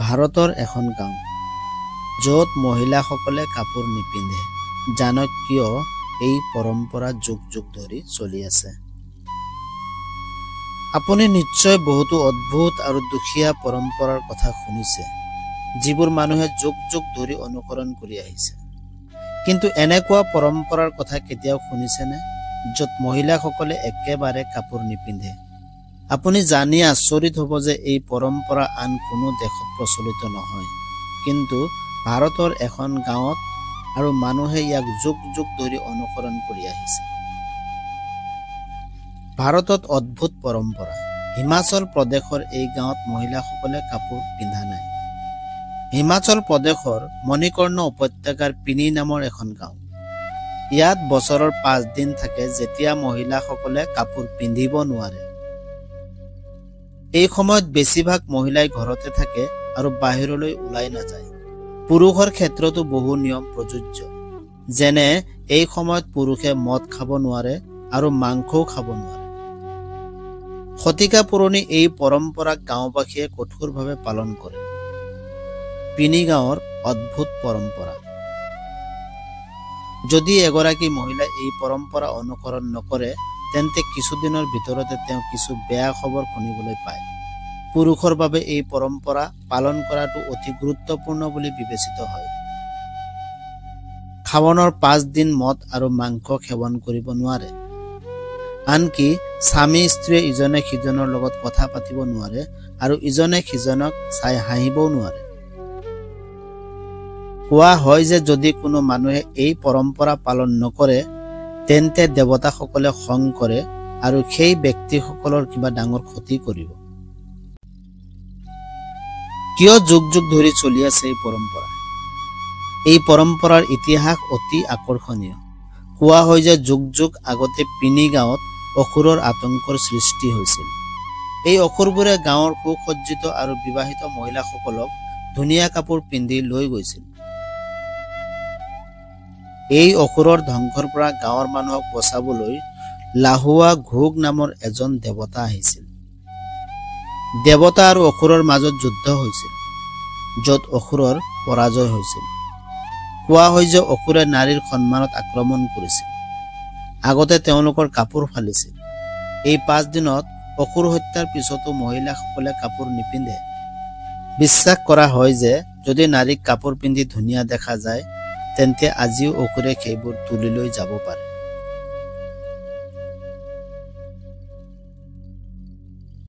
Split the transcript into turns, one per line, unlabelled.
ভাৰতৰ এখন গাঁও য'ত মহিলাসকলে কাপোৰ নিপিন্ধে। জানক কিয় এই পৰম্পৰা যুগ যুগ ধৰি চলি আছে। আপুনি নিশ্চয় বহুতো অদ্ভুত আৰু দুখীয়া পৰম্পৰাৰ কথা শুনিছে, যিবোৰ মানুহে যুগ যুগ ধৰি অনুকৰণ কৰি আহিছে। কিন্তু এনেকুৱা পৰম্পৰাৰ কথা কেতিয়াও শুনিছেনে, য'ত মহিলাসকলে একেবাৰে কাপোৰ নিপিন্ধে? আপুনি জানি আচৰিত হ'ব যে এই পৰম্পৰা আন কোনো দেশত প্ৰচলিত নহয়, কিন্তু ভাৰতৰ এখন গাঁৱত আৰু মানুহে ইয়াক যুগ যুগ ধৰি অনুসৰণ কৰি আহিছে। ভাৰতত অদ্ভুত পৰম্পৰা। হিমাচল প্ৰদেশৰ এই গাঁৱত মহিলাসকলে কাপোৰ পিন্ধা নাই। হিমাচল প্ৰদেশৰ মণিকৰ্ণ উপত্যকাৰ পিনি নামৰ এখন গাঁও। ইয়াত বছৰৰ 5 দিন থাকে যেতিয়া মহিলাসকলে কাপোৰ পিন্ধিব নোৱাৰে। এই সময়ত বেছিভাগ মহিলাই ঘৰতে থাকে আৰু বাহিৰলৈ ওলাই নাযায়। পুৰুষৰ ক্ষেত্ৰতো বহু নিয়ম প্ৰযোজ্য, যেনে এই সময়ত পুৰুষে মদ খাব নোৱাৰে আৰু মাংসও খাব নোৱাৰে। শতিকা পুৰণি এই পৰম্পৰাক গাঁওবাসীয়ে কঠোৰভাৱে পালন কৰে। পিনি গাঁৱৰ অদ্ভুত পৰম্পৰা। যদি এগৰাকী মহিলাই এই পৰম্পৰা অনুসৰণ নকৰে, তেন্তে কিছুদিনৰ ভিতৰতে তেওঁ কিছু বেয়া খবৰ শুনিবলৈ পায়। পুৰুষৰ বাবে এই পৰম্পৰা পালন কৰাটো অতি গুৰুত্বপূৰ্ণ বুলি বিবেচিত হয়। খাৱনৰ 5 দিন মদ আৰু মাংস সেৱন কৰিব নোৱাৰে। আনকি স্বামী স্ত্ৰীয়ে ইজনে সিজনৰ লগত কথা পাতিব নোৱাৰে আৰু ইজনে সিজনক চাই হাঁহিবও নোৱাৰে। কোৱা হয় যে যদি কোনো মানুহে এই পৰম্পৰা পালন নকৰে, তেন্তে দেৱতাসকলে খং কৰে আৰু সেই ব্যক্তিসকলৰ কিবা ডাঙৰ ক্ষতি কৰিব। কিয় যুগ যুগ ধৰি চলি আছে এই পৰম্পৰা? এই পৰম্পৰাৰ ইতিহাস অতি আকৰ্ষণীয়। কোৱা হয় যে যুগ যুগ আগতে পিনি গাঁৱত অসুৰৰ আতংকৰ সৃষ্টি হৈছিল। এই অসুৰবোৰে গাঁৱৰ সুসজ্জিত আৰু বিবাহিত মহিলাসকলক ধুনীয়া কাপোৰ পিন্ধি লৈ গৈছিল। এই অসুৰৰ ধ্বংসৰ পৰা গাঁৱৰ মানুহক বচাবলৈ লাহুৱা ঘোগ নামৰ এজন দেৱতা আহিছিল। দেৱতা আৰু অসুৰৰ মাজত যুদ্ধ হৈছিল, য'ত অসুৰৰ পৰাজয় হৈছিল। কোৱা হয় যে অসুৰে নাৰীৰ সন্মানত আক্ৰমণ কৰিছিল। আগতে তেওঁলোকৰ কাপোৰ ফালিছিল। এই 5 দিনত অসুৰ হত্যাৰ পিছতো মহিলাসকলে কাপোৰ নিপিন্ধে। বিশ্বাস কৰা হয় যে যদি নাৰীক কাপোৰ পিন্ধি ধুনীয়া দেখা যায়, তেন্তে আজিও অসুৰে সেইবোৰ তুলি লৈ যাব পাৰে।